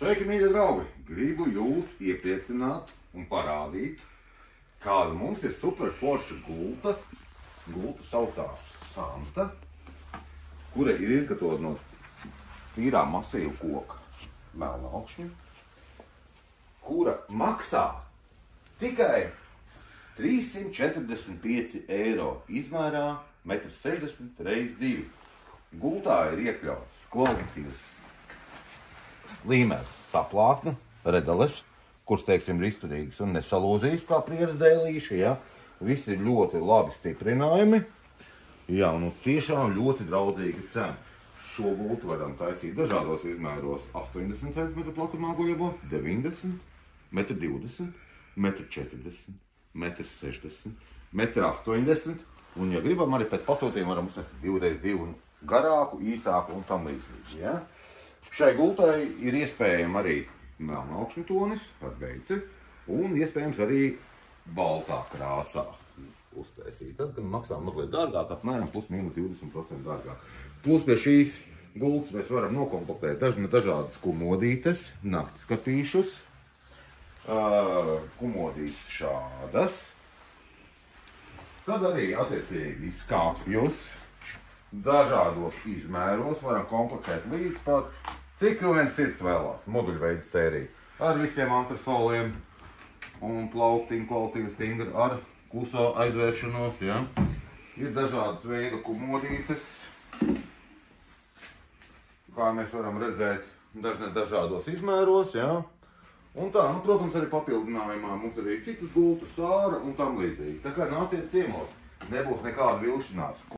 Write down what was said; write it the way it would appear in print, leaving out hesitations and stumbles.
Sveiki, mīļie draugi! Gribu jūs iepriecināt un parādīt, kāda mums ir super forša gulta. Gulta saucās Santa, kura ir izgatavota no tīrā masīva koka melnaukšņa, kura maksā tikai 345 eiro, izmērā 1,60 x 2 m. Gultā ir iekļauts kvalitatīvs līmenis saplātne, redales, kuras, teiksim, ir izturīgas un nesalūzīs kā priedes dēlīši, ja? Visi ir ļoti labi stiprinājumi, ja, un tiešām ļoti draudzīga cena. Šo gultu varam taisīt dažādos izmēros: 80 cm platumā guļamo, 90, 1,20 m, 1,40 m, 1,60 m, 1,80 m, un, ja gribam, arī pēc pasūtījuma varam uzsnest 2x2 garāku, īsāku un tam līdzīgi, ja? Šai gultai ir iespējama arī melnaukšņu tonis ar beici un iespējams arī baltā krāsā uztaisīt. Tas gan maksā mazliet dārgāk, apmēram plus mīnus 20% dārgāk. Plus pie šīs gultas mēs varam nokomplektēt dažādas komodītes, naktskatīšus, komodītes šādas. Tad arī attiecīgi skāpjus dažādos izmēros varam komplektēt līdz pat cik jau vien sirds vēlās, moduļveida sērija. Ar visiem antresoliem un plauktiņu kvalitīvu stingri ar kluso aizvēršanos, ja. Ir dažādas veida komodītes, kā mēs varam redzēt, dažādos izmēros, ja. Un tā, protams, arī papildinājumā mums arī citas gultas, sāra un tam līdzīgi. Tā kā nāciet ciemos, nebūs nekāda vilšanās.